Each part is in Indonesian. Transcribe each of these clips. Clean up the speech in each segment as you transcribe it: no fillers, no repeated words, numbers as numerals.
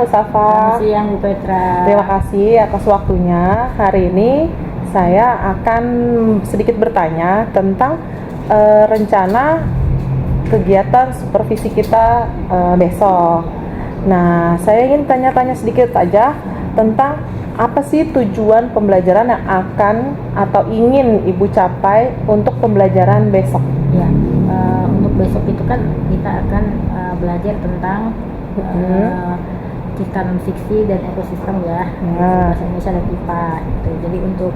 Bu Safa. Selamat siang Bu Petra. Terima kasih atas waktunya. Hari ini saya akan sedikit bertanya tentang rencana kegiatan supervisi kita besok. Nah, saya ingin tanya-tanya sedikit saja tentang apa sih tujuan pembelajaran yang akan atau ingin Ibu capai untuk pembelajaran besok? Ya, untuk besok itu kan kita akan belajar tentang cipta non fiksi dan ekosistem ya, bahasa Indonesia dan IPA. Gitu. Jadi untuk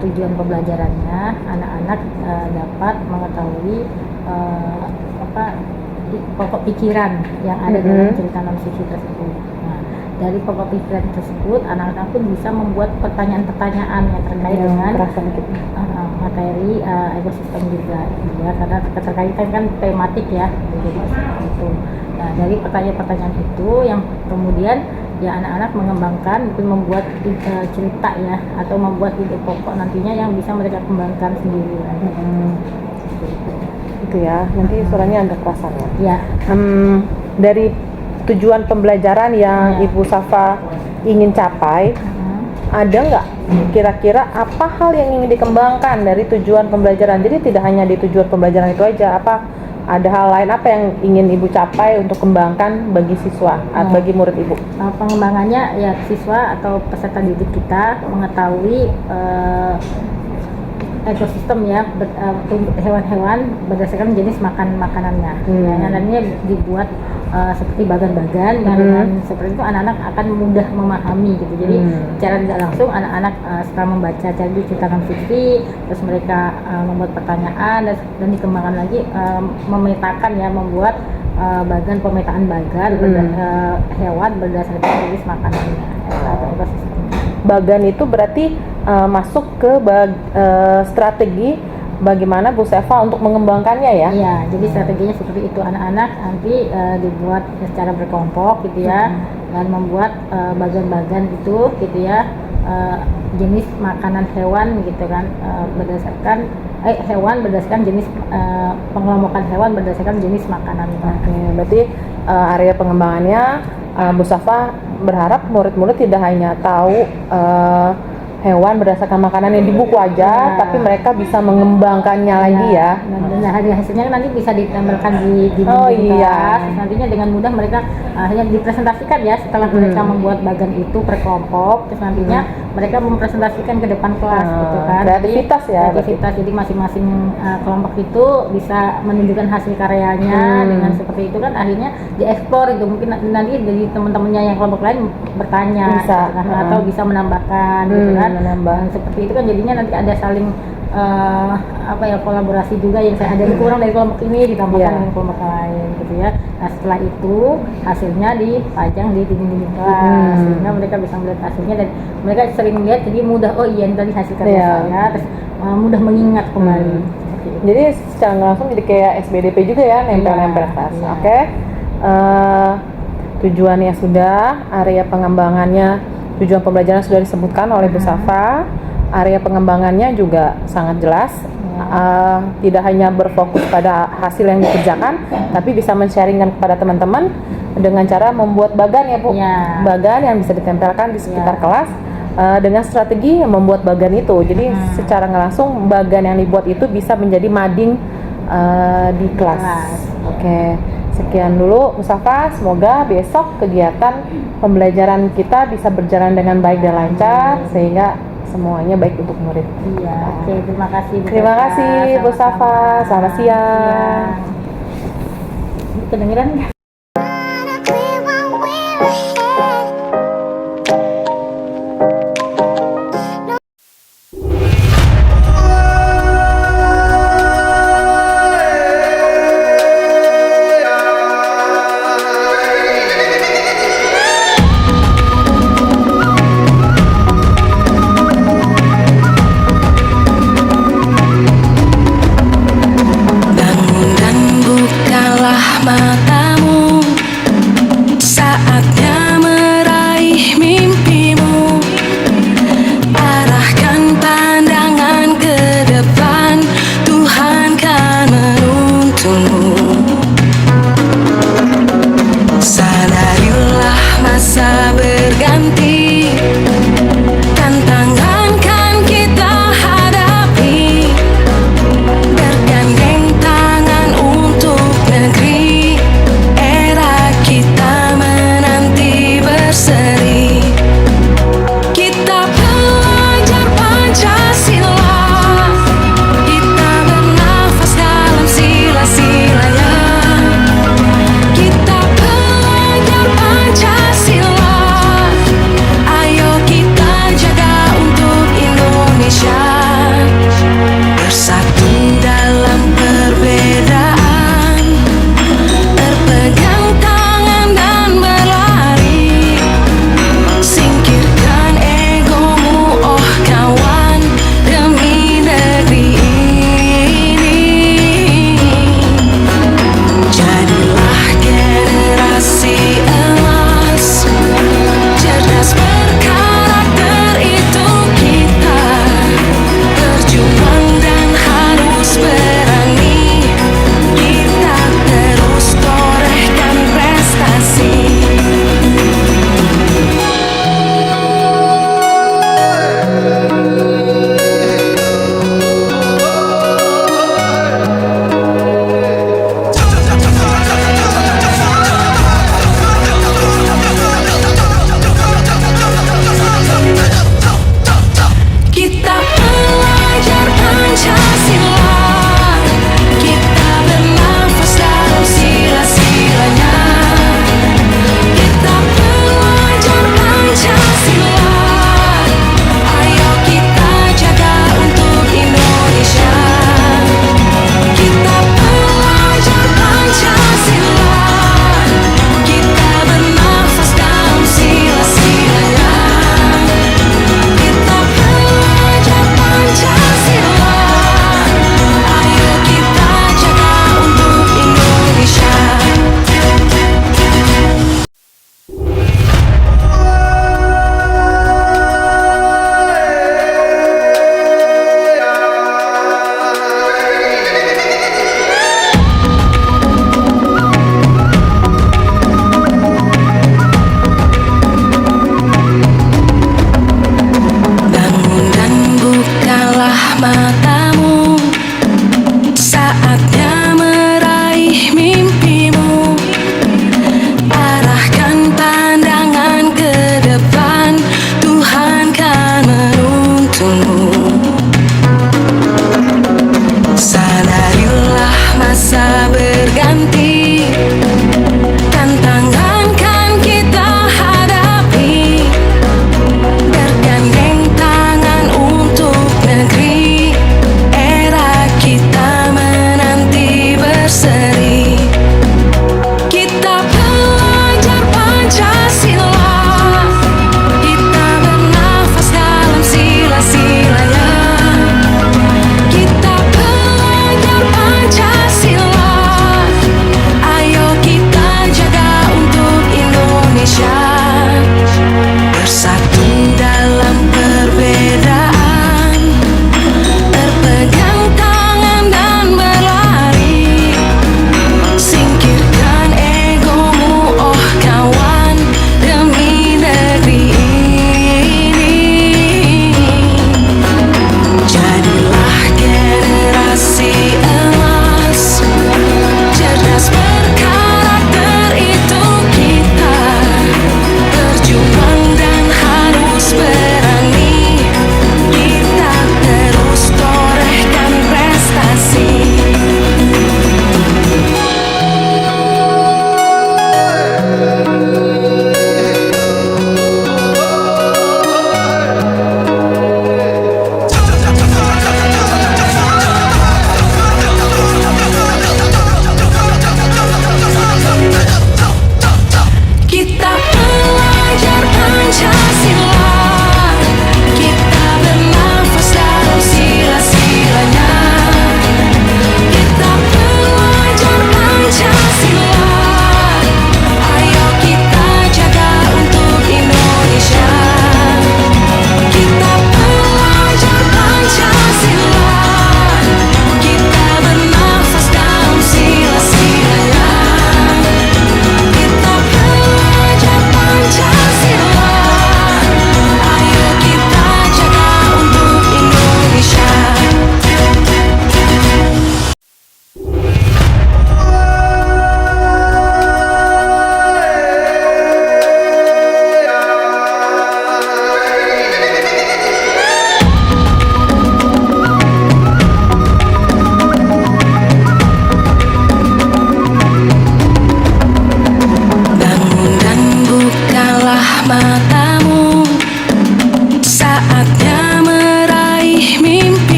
tujuan pembelajarannya anak-anak dapat mengetahui pokok pikiran yang ada dalam cerita non fiksi tersebut. Nah, dari pokok pikiran tersebut anak-anak pun bisa membuat pertanyaan-pertanyaan yang terkait dengan materi ekosistem juga, ya, karena keterkaitan kan tematik ya, jadi seperti itu. Nah, dari pertanyaan-pertanyaan itu yang kemudian ya anak-anak mengembangkan, mungkin membuat cerita ya, atau membuat ide pokok nantinya yang bisa mereka kembangkan sendiri. Itu ya, nanti suaranya agak kerasan ya. Ya. Dari tujuan pembelajaran yang Ibu Safa ingin capai, ada nggak kira-kira apa hal yang ingin dikembangkan dari tujuan pembelajaran? Jadi tidak hanya di tujuan pembelajaran itu aja, apa ada hal lain apa yang ingin Ibu capai untuk kembangkan bagi siswa atau bagi murid Ibu? Pengembangannya ya siswa atau peserta didik kita mengetahui ekosistem ya, hewan-hewan berdasarkan jenis makanannya. Nantinya dibuat seperti bagan-bagan yang dengan seperti itu anak-anak akan mudah memahami gitu. Jadi secara tidak langsung anak-anak setelah membaca cerita non fiksi, terus mereka membuat pertanyaan dan dikembangkan lagi, memetakan ya, membuat pemetaan bagan hewan berdasarkan jenis makanannya atau ekosistem. Bagan itu berarti masuk ke strategi bagaimana Bu Safa untuk mengembangkannya ya? Iya, jadi strateginya seperti itu, anak-anak nanti dibuat secara berkelompok gitu ya, dan membuat bagan-bagan itu gitu ya, jenis makanan hewan gitu kan, berdasarkan hewan berdasarkan jenis pengelompokan hewan berdasarkan jenis makanan. Oke, berarti area pengembangannya Bu Safa berharap murid-murid tidak hanya tahu hewan berdasarkan makanan yang di buku aja, tapi mereka bisa mengembangkannya lagi ya. Dan hasilnya nanti bisa ditempelkan di kelas. Nantinya dengan mudah mereka hanya dipresentasikan ya setelah mereka membuat bagan itu per kelompok, terus nantinya mereka mempresentasikan ke depan kelas gitu kan. Kreativitas ya. Kreativitas, jadi masing-masing kelompok itu bisa menunjukkan hasil karyanya dengan seperti itu kan, akhirnya diekspor itu, mungkin nanti dari teman-temannya yang kelompok lain bertanya bisa, atau bisa menambahkan gitu kan. Seperti itu kan jadinya nanti ada saling kolaborasi juga, yang saya ada yang kurang dari kelompok ini ditambahkan dengan kelompok lain gitu ya. Nah, setelah itu hasilnya dipajang di dinding-dinding kelas sehingga mereka bisa melihat hasilnya dan mereka sering melihat, jadi mudah, oh iya ini tadi hasil karya saya, terus mudah mengingat kembali. Jadi secara langsung jadi kayak SBDP juga ya, nempel-nempel tas. Oke. Tujuannya sudah, area pengembangannya, tujuan pembelajaran sudah disebutkan oleh Bu Safa. Area pengembangannya juga sangat jelas, tidak hanya berfokus pada hasil yang dikerjakan, tapi bisa men-sharingkan kepada teman-teman dengan cara membuat bagan ya Bu, bagan yang bisa ditempelkan di sekitar kelas dengan strategi yang membuat bagan itu. Jadi secara nggak langsung bagan yang dibuat itu bisa menjadi mading di kelas. Oke. Sekian dulu Bu Safa, semoga besok kegiatan pembelajaran kita bisa berjalan dengan baik dan lancar sehingga semuanya baik untuk murid. Iya, oke, terima kasih Bu. Terima kasih Bu Safa, selamat siang. Kedengeran nggak? Bangun dan bukalah matamu.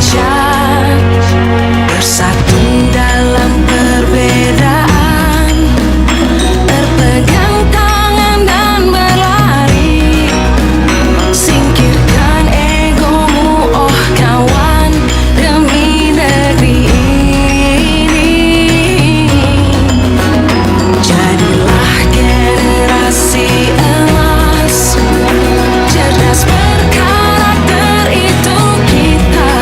Indonesia, bersatu dalam perbedaan, berpegang tangan dan berlari. Singkirkan egomu, oh kawan, demi negeri ini. Jadilah generasi emas, cerdas berkarakter itu kita.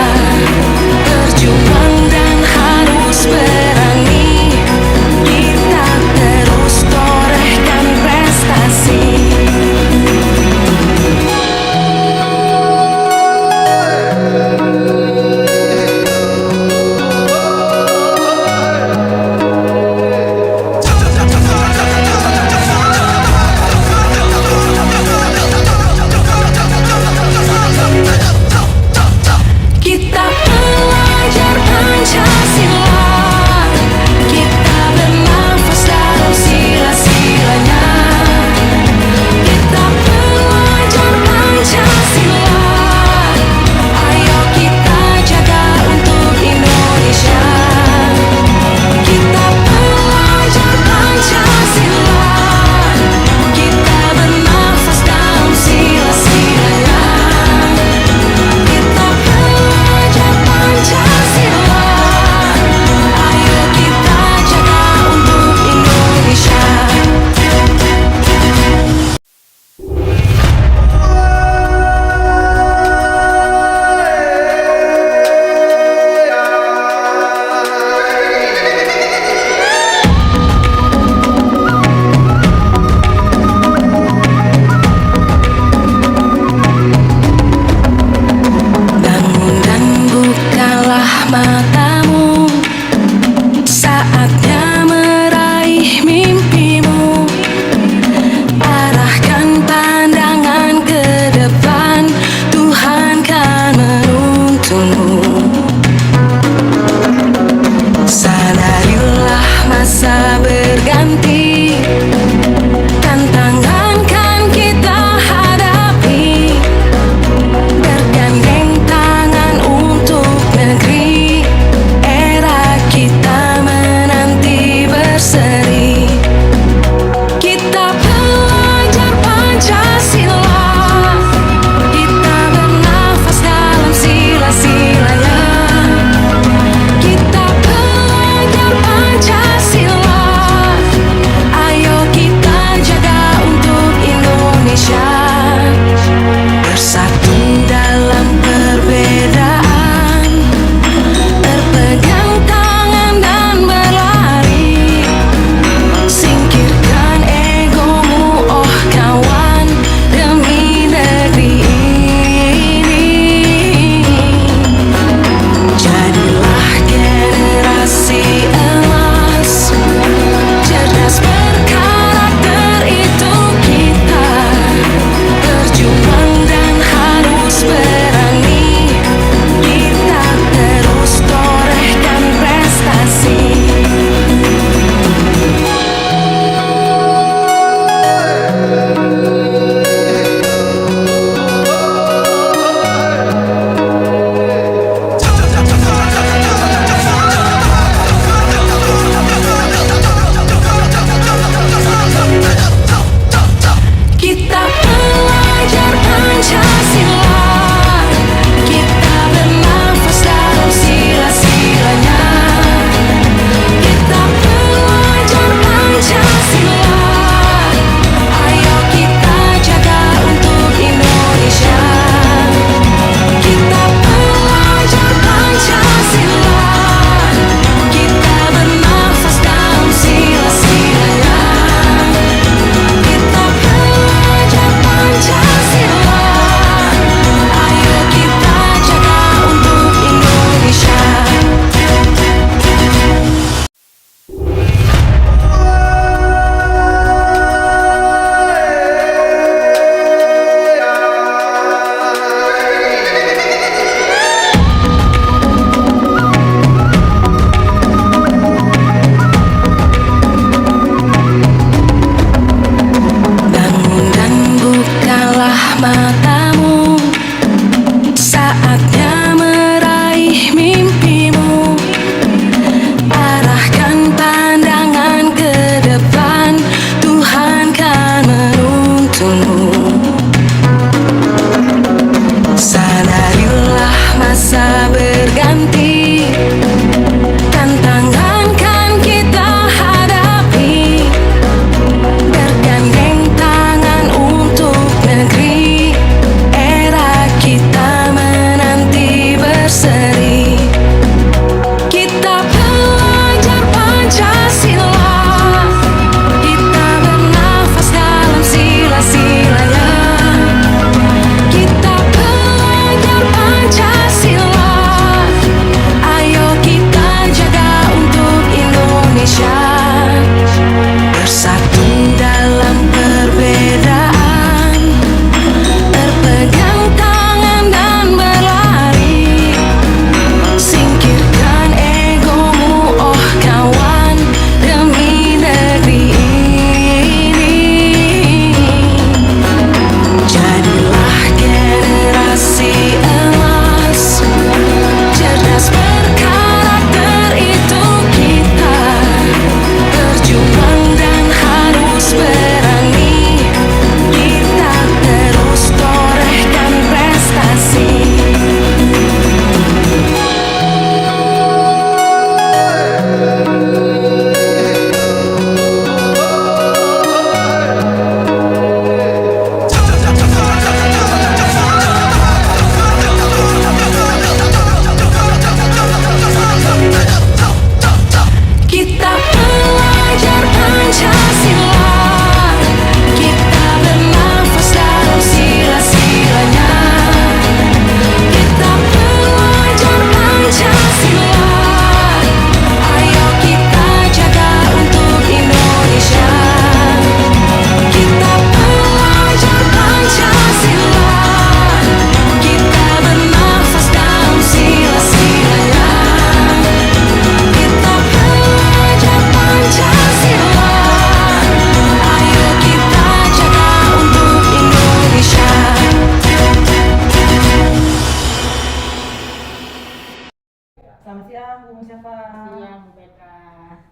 Selamat siang Bu Musyafa. Siang Bu Petra.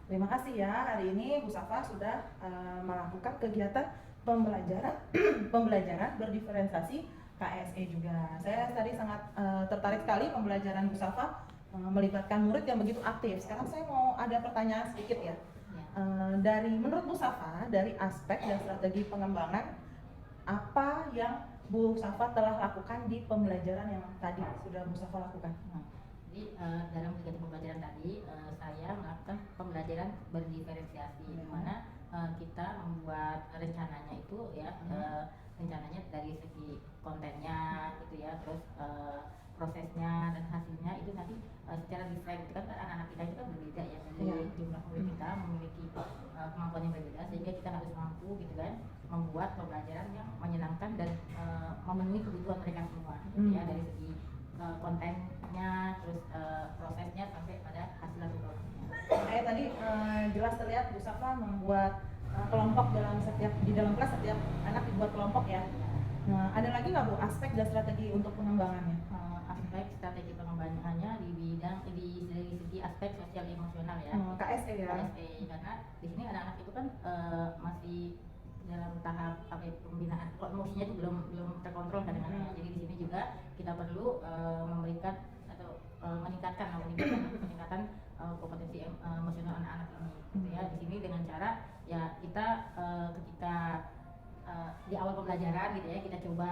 Terima kasih ya, hari ini Bu Safa sudah melakukan kegiatan pembelajaran pembelajaran berdiferensiasi KSE juga. Saya tadi sangat tertarik sekali pembelajaran Bu Safa melibatkan murid yang begitu aktif. Sekarang saya mau ada pertanyaan sedikit ya. Dari menurut Bu Safa, dari aspek dan strategi pengembangan, apa yang Bu Safa telah lakukan di pembelajaran yang tadi sudah Bu Safa lakukan? Jadi dalam kegiatan pembelajaran tadi saya melakukan pembelajaran berdiferensiasi, di mana kita membuat rencananya itu ya, rencananya dari segi kontennya gitu ya, terus prosesnya dan hasilnya itu nanti secara different. Itu kan anak-anak kita itu kan berbeda ya, dari jumlah murid kita memiliki kemampuan yang berbeda, sehingga kita harus mampu gitu kan membuat pembelajaran yang menyenangkan dan memenuhi kebutuhan mereka semua gitu ya, dari segi kontennya, terus prosesnya sampai pada hasil produknya. Tadi jelas terlihat Bu Safa membuat kelompok di dalam kelas, setiap anak dibuat kelompok ya. Nah, ada lagi nggak Bu aspek dan strategi untuk pengembangannya? Aspek strategi pengembangannya dari segi aspek sosial emosional ya. KSE ya. KSE, karena di sini anak-anak itu kan masih dalam tahap pembinaan, emosinya itu belum terkontrol kadang-kadang. Jadi di sini juga kita perlu memberikan atau meningkatkan kompetensi emosional anak-anak ini gitu ya. Di sini dengan cara ya kita ketika di awal pembelajaran gitu ya, kita coba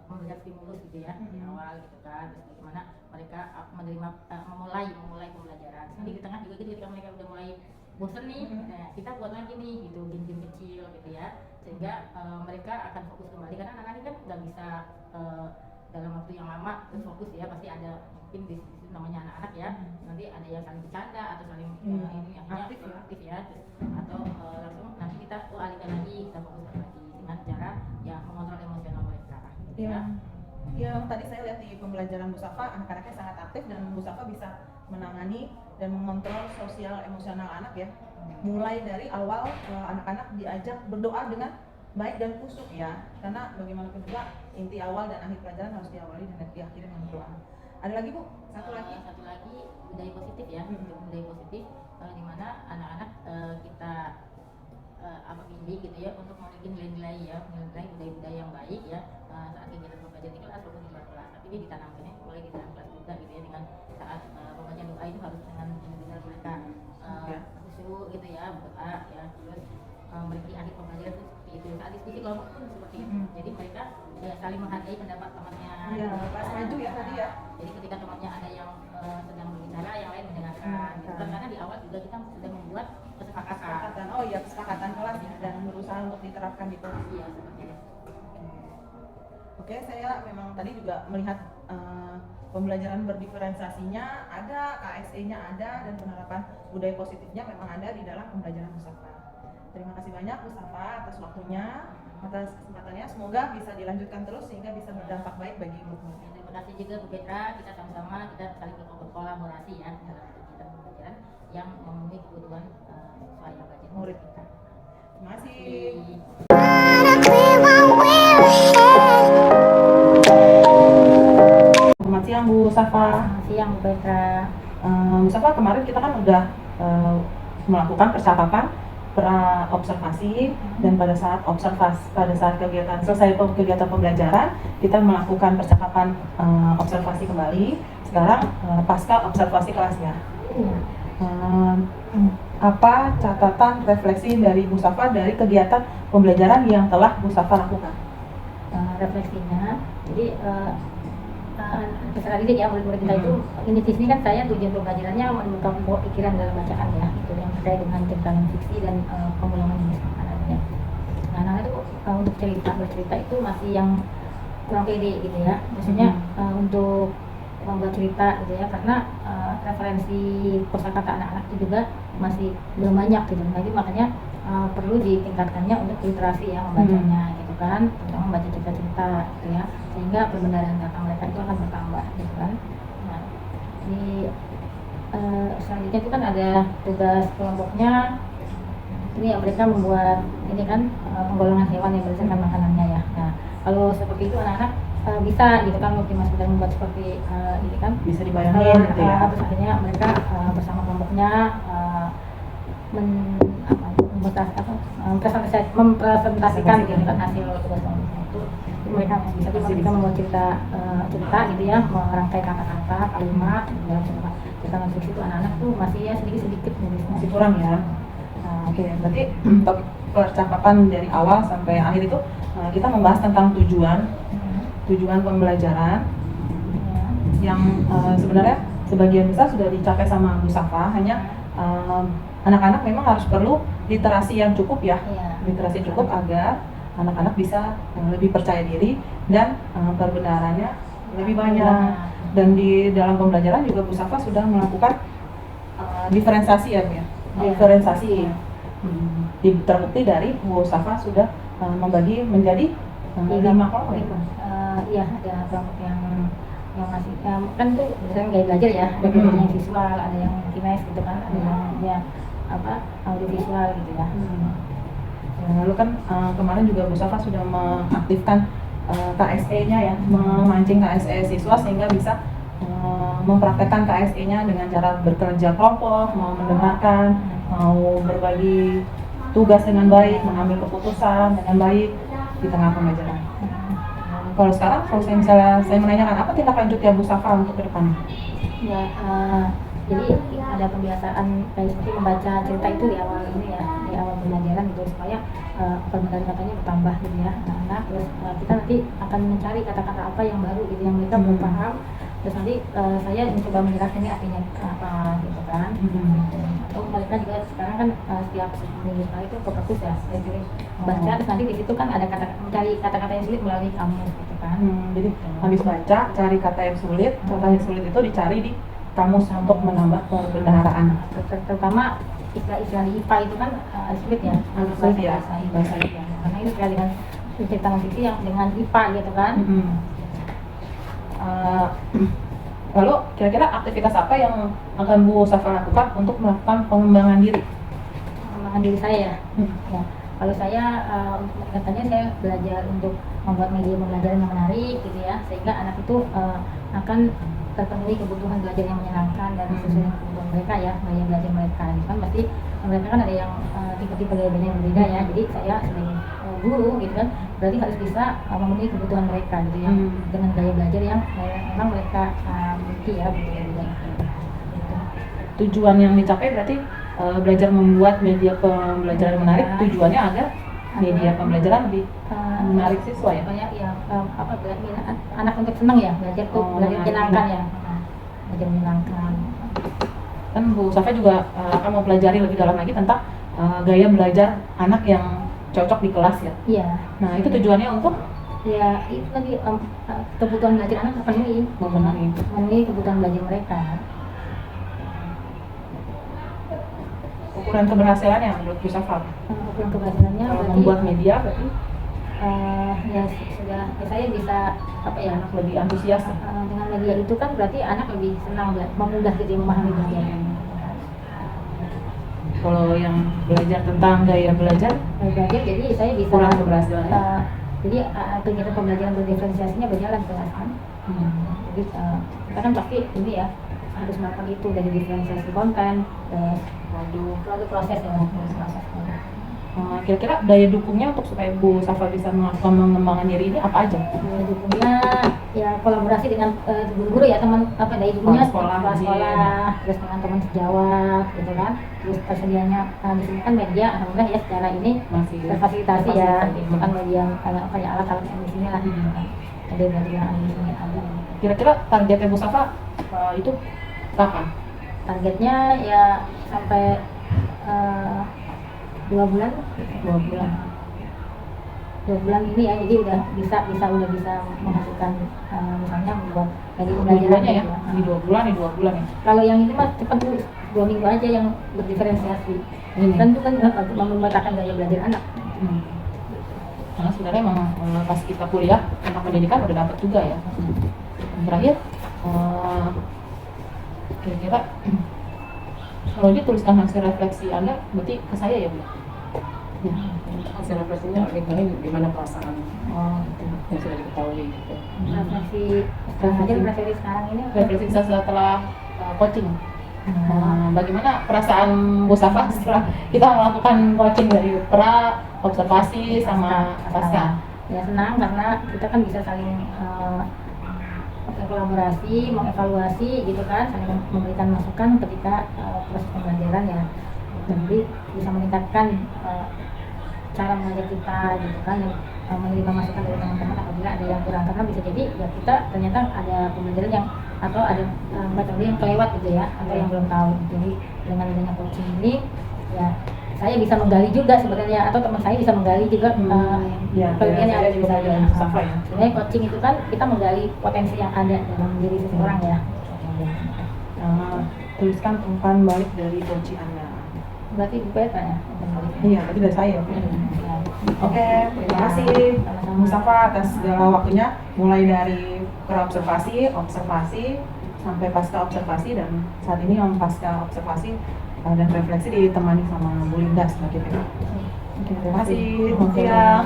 memberikan stimulus gitu ya di awal gitu kan, terus bagaimana mereka memulai pembelajaran. Nanti di tengah juga ketika mereka udah mulai bosan nih, nah kita buat lagi nih gitu game-game kecil gitu ya, sehingga mereka akan fokus kembali, karena anak-anak ini kan nggak bisa dalam waktu yang lama terus fokus ya, pasti ada mungkin di situ namanya anak-anak ya, nanti ada yang saling bercanda atau saling ini akhirnya aktif ya, atau langsung nanti kita alihkan lagi, kita fokus lagi dengan cara ya mengontrol emosional mereka gitu ya. Yang tadi saya lihat di pembelajaran Bu Safa, anak-anaknya sangat aktif dan Bu Safa bisa menangani dan mengontrol sosial emosional anak ya. Mulai dari awal anak-anak diajak berdoa dengan baik dan khusyuk ya, karena bagaimanapun juga inti awal dan akhir pelajaran harus diawali dan diakhiri dengan doa. Ada lagi Bu? Satu lagi budaya positif ya. Budaya positif di mana anak-anak kita bimbing gitu ya untuk memiliki nilai-nilai ya, nilai budaya-budaya yang baik ya, saat kegiatan pembelajaran di kelas maupun di luar kelas. Tapi ini ditanamkannya mulai di dalam kelas juga gitu ya, dengan saat pembacaan doa itu harus dengan benar-benar mereka khusyuk gitu ya, berdoa ya, terus memiliki akhir pembelajaran itu seperti itu. Saat diskusi kelompok pun seperti itu. Jadi mereka ya saling menghargai pendapat temannya. Iya, kelas maju ya tadi ya. Jadi ketika temannya ada yang sedang berbicara, yang lain mendengarkan. Gitu kan, karena di awal juga kita sudah membuat kesepakatan. Oh iya, kesepakatan kelas ya, dan berusaha untuk diterapkan di kelas. Iya, seperti itu. Oke, saya memang tadi juga melihat pembelajaran berdiferensiasinya ada, KSE-nya ada, dan penerapan budaya positifnya memang ada di dalam pembelajaran Bu Safa. Terima kasih banyak Bu Safa atas waktunya, atas kesempatannya. Semoga bisa dilanjutkan terus sehingga bisa berdampak baik bagi murid. Terima kasih juga Bu Petra, kita sama-sama kita saling berkolaborasi ya dalam kegiatan pembelajaran yang memenuhi kebutuhan siswa yang belajar Murid. kita. Terima kasih. Selamat siang Bu Safa. Selamat siang Bu Petra. Bu Safa, kemarin kita kan udah melakukan percakapan observasi, dan pada saat kegiatan selesai kegiatan pembelajaran kita melakukan percakapan observasi kembali. Sekarang pasca observasi kelasnya, apa catatan refleksi dari Bu Safa dari kegiatan pembelajaran yang telah Bu Safa lakukan? Refleksinya, jadi sekali lagi ya, murid-murid kita itu ini di sini kan saya tujuan pembelajarannya menemukan pikiran dalam bacaan ya, itu yang terkait dengan cerita fiksi dan pengulangan jenis makanan ya. Nah, anak itu untuk bercerita itu masih yang kurang pede gitu ya, maksudnya untuk membuat cerita gitu ya, karena referensi kosakata anak-anak itu juga masih belum banyak gitu. Jadi makanya perlu ditingkatkannya untuk literasi yang membacanya gitu kan, untuk membaca cerita-cerita gitu ya, sehingga perbendaharaan kata mereka itu akan bertambah gitu kan. Nah, di selanjutnya itu kan ada tugas kelompoknya, ini ya mereka membuat ini kan penggolongan hewan yang berdasarkan makanannya ya. Nah, kalau seperti itu anak-anak bisa gitu kan mungkin Mas sedang membuat seperti ini kan Bisa dibayangin gitu ya. terus akhirnya mereka bersama kelompoknya mempresentasikan gitu kan hasil tugas kelompoknya itu mereka bisa bisa membuat cerita gitu ya, merangkai kata-kata kalimat dalam cerita nonfiksi itu anak-anak tuh masih ya sedikit nulisnya. Masih kurang ya. Oke, berarti untuk percakapan dari awal sampai akhir itu kita membahas tentang tujuan pembelajaran yang sebenarnya sebagian besar sudah dicapai sama Bu Safa, hanya anak-anak memang harus perlu literasi yang cukup ya, literasi cukup agar anak-anak bisa lebih percaya diri dan perbenarannya lebih banyak. Dan di dalam pembelajaran juga Bu Safa sudah melakukan diferensiasi ya Bu ya, diferensiasi. Terbukti dari Bu Safa sudah membagi menjadi 5 kelompok. Iya, ada kelompok yang masih kan tuh misalnya gaya belajar ya, ada yang visual, ada yang kines gitu kan, ada yang audiovisual gitu ya. Lalu kan kemarin juga Bu Safa sudah mengaktifkan KSE-nya ya, memancing KSE siswa sehingga bisa mempraktekkan KSE-nya dengan cara bekerja kelompok, mau mendengarkan, mau berbagi tugas dengan baik, mengambil keputusan dengan baik di tengah pembelajaran. Kalau sekarang, kalau saya menanyakan apa tindak lanjut ya Bu Safa untuk ke depan? Ya, jadi ada pembiasaan kayak seperti membaca cerita itu di awal ini ya, di awal pembelajaran gitu supaya perbenaran katanya bertambah gitu ya anak-anak. Terus kita nanti akan mencari kata-kata apa yang baru gitu yang mereka belum paham. Terus nanti saya mencoba menjelaskan ini artinya apa gitu kan. Atau mereka juga sekarang kan setiap minggu sekali itu ke perpus ya, saya pilih baca terus nanti di situ kan ada mencari kata-kata yang sulit melalui kamus gitu kan. Jadi habis baca, cari kata yang sulit itu dicari di kamus untuk menambah kebenaran. Terutama istilah IPA itu kan sulit ya, Sulit ya, bahasa ya. Karena ini sekali dengan cerita nonfiksi yang dengan IPA gitu kan. Lalu kira-kira aktivitas apa yang akan Bu Safa lakukan untuk melakukan pengembangan diri? Pengembangan diri saya ya. Ya. Kalau saya katanya saya belajar untuk membuat media pembelajaran yang menarik gitu ya, sehingga anak itu akan terpenuhi kebutuhan belajar yang menyenangkan dan sesuai dengan kebutuhan mereka ya, gaya belajar mereka. Kan pasti mereka kan ada yang tipe-tipe gaya belajar yang berbeda ya. Jadi saya sebagai guru gitu kan, berarti harus bisa memenuhi kebutuhan mereka gitu ya, dengan gaya belajar yang memang mereka miliki ya gitu. Tujuan yang dicapai berarti belajar membuat media pembelajaran menarik, tujuannya agar media pembelajaran lebih menarik siswa ya. Banyak ya anak untuk senang ya belajar tuh, belajar menyenangkan ya, belajar menyenangkan. Kan Bu Safa juga akan mempelajari lebih dalam lagi tentang gaya belajar anak yang cocok di kelas ya. Iya. Nah itu tujuannya untuk Ya itu tadi kebutuhan belajar anak memenuhi kebutuhan belajar mereka. ukuran keberhasilannya menurut Bu Safa. Ukuran keberhasilannya Kalau berarti membuat media berarti ya sudah saya bisa apa ya, anak lebih antusias. dengan media itu kan berarti anak lebih senang memudah gitu ya, memahami belajar. Kalau yang belajar tentang gaya belajar Jadi saya bisa kurang keberhasilannya. jadi kegiatan pembelajaran berdiferensiasinya berjalan terus kan. Jadi kita kan pasti ini ya harus melakukan itu dari diferensiasi konten, produk proses ya, proses. Kira-kira daya dukungnya untuk supaya Bu Safa bisa melakukan pengembangan diri ini apa aja? Daya dukungnya ya kolaborasi dengan guru-guru ya, teman apa daya dukungnya sekolah, terus dengan teman sejawat gitu kan. Terus tersedianya di sini kan media alhamdulillah ya secara ini Masih terfasilitasi ya, bukan media apa ya alat-alat yang di sini lah. Ada media yang di sini ada. Kira-kira targetnya Bu Safa itu kapan? Targetnya ya sampai 2 bulan. 2 bulan ini ya, jadi udah bisa menghasilkan misalnya membuat dari pembelajarannya ya? Di 2 bulan ya? Kalau yang ini mah cepat tuh 2 minggu aja yang berdiferensiasi. Dan itu kan memetakan gaya belajar anak. Karena sebenarnya memang pas kita kuliah tentang pendidikan udah dapat juga ya. Terakhir kira-kira kalau dia tuliskan hasil refleksi Anda berarti ke saya ya Bu? Ya. hasil refleksinya ini gimana perasaan Oh, gitu. yang sudah diketahui gitu. Refleksi refleksi sekarang ini Refleksi setelah coaching. Bagaimana perasaan Bu Safa setelah kita melakukan coaching dari pra, observasi sama pasca? Ya senang karena kita kan bisa saling kolaborasi, mengevaluasi gitu kan, saling memberikan masukan ketika proses pembelajaran ya. Jadi bisa meningkatkan cara mengajar kita gitu kan, dan menerima masukan dari teman-teman apabila ada yang kurang, karena bisa jadi ya kita ternyata ada pembelajaran yang atau ada metode yang kelewat gitu ya, atau yang belum tahu. Jadi dengan adanya coaching ini ya saya bisa menggali juga sebenarnya, atau teman saya bisa menggali juga kelebihan yang ada di saya. Sebenarnya coaching itu kan kita menggali potensi yang ada dalam diri seseorang ya. Tuliskan umpan balik dari coaching Anda. Berarti beda ya. Iya, tadi dari saya. Oke, terima kasih Mustafa atas segala waktunya, mulai dari pra-observasi, observasi, sampai pasca observasi, dan saat ini yang pasca observasi dan refleksi ditemani sama Bu Linda sebagai PK. Oke, terima kasih. Siang.